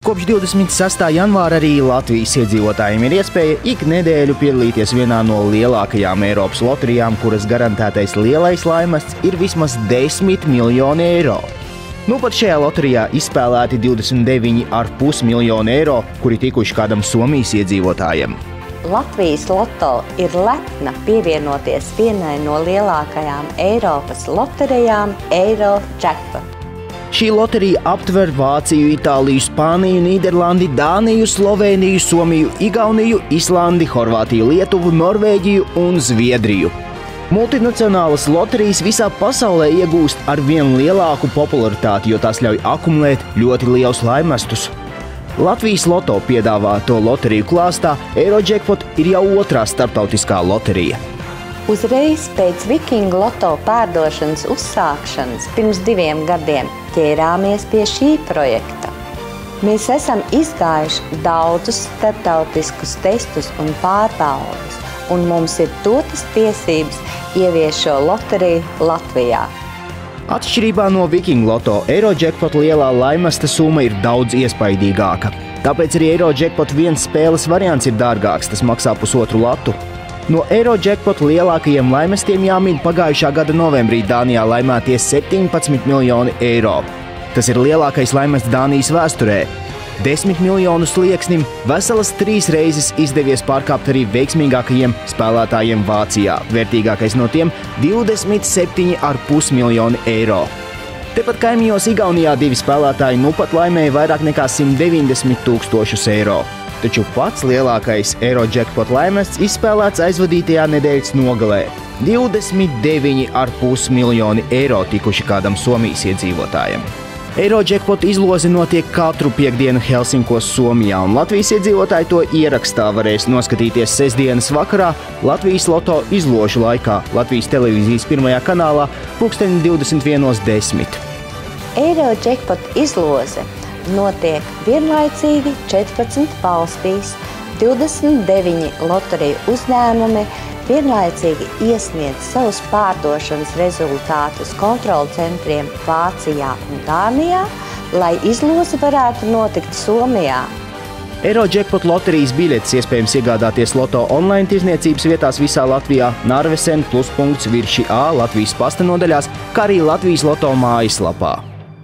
Kopš 26. janvāra arī Latvijas iedzīvotājiem ir iespēja ik nedēļu piedalīties vienā no lielākajām Eiropas loterijām, kuras garantētais lielais laimests ir vismaz 10 miljoni eiro. Nu pat šajā loterijā izspēlēti 29,5 miljoni eiro, kuri tikuši kādam Somijas iedzīvotājiem. Latvijas loto ir lepna pievienoties vienai no lielākajām Eiropas loterijām Eurojackpot. Šī loterija aptver Vāciju, Itāliju, Spāniju, Nīderlandi, Dāniju, Slovēniju, Somiju, Igauniju, Islandi, Horvātiju, Lietuvu, Norvēģiju un Zviedriju. Multinacionālas loterijas visā pasaulē iegūst ar vien lielāku popularitāti, jo tās ļauj akumulēt ļoti lielus laimestus. Latvijas loto piedāvāto loteriju klāstā Eurojackpot ir jau otrā starptautiskā loterija. Uzreiz pēc Viking loto pārdošanas uzsākšanas pirms 2 gadiem ķērāmies pie šī projekta. Mēs esam izgājuši daudzus starptautiskus testus un pārbaudes, un mums ir dotas tiesības ieviest šo loteriju Latvijā. Atšķirībā no Viking loto, Eurojackpot lielā laimesta summa ir daudz iespaidīgāka. Tāpēc arī Eurojackpot viens spēles variants ir dārgāks, tas maksā 1,5 latu. No Eurojackpot lielākajiem laimestiem jāmin pagājušā gada novembrī Dānijā laimētie 17 miljoni eiro. Tas ir lielākais laimests Dānijas vēsturē. 10 miljonu slieksnim veselas 3 reizes izdevies pārkāpt arī veiksmīgākajiem spēlētājiem Vācijā. Vērtīgākais no tiem – 27,5 miljoni eiro. Tepat kaimiņos Igaunijā 2 spēlētāji nu pat laimēja vairāk nekā 190 000 eiro. Taču pats lielākais Eurojackpot laimests izspēlēts aizvadītajā nedēļas nogalē – 29,5 miljoni eiro tikuši kādam Somijas iedzīvotājiem. Eurojackpot izloze notiek katru piektdienu Helsinkos, Somijā, un Latvijas iedzīvotāji to ierakstā varēs noskatīties sestdienas vakarā Latvijas loto izložu laikā Latvijas televīzijas 1. kanālā 21:10. Eurojackpot izloze notiek vienlaicīgi 14 valstīs, 29 loteriju uzņēmumi vienlaicīgi iesniedz savus pārdošanas rezultātus kontrolu centriem Vācijā un Dānijā, lai izloze varētu notikt Somijā. Eurojackpot loterijas biļetes iespējams iegādāties loto online tirzniecības vietās visā Latvijā, Narvesen, Pluspunkts, Virši A, Latvijas pasta nodaļās, kā arī Latvijas loto mājaslapā.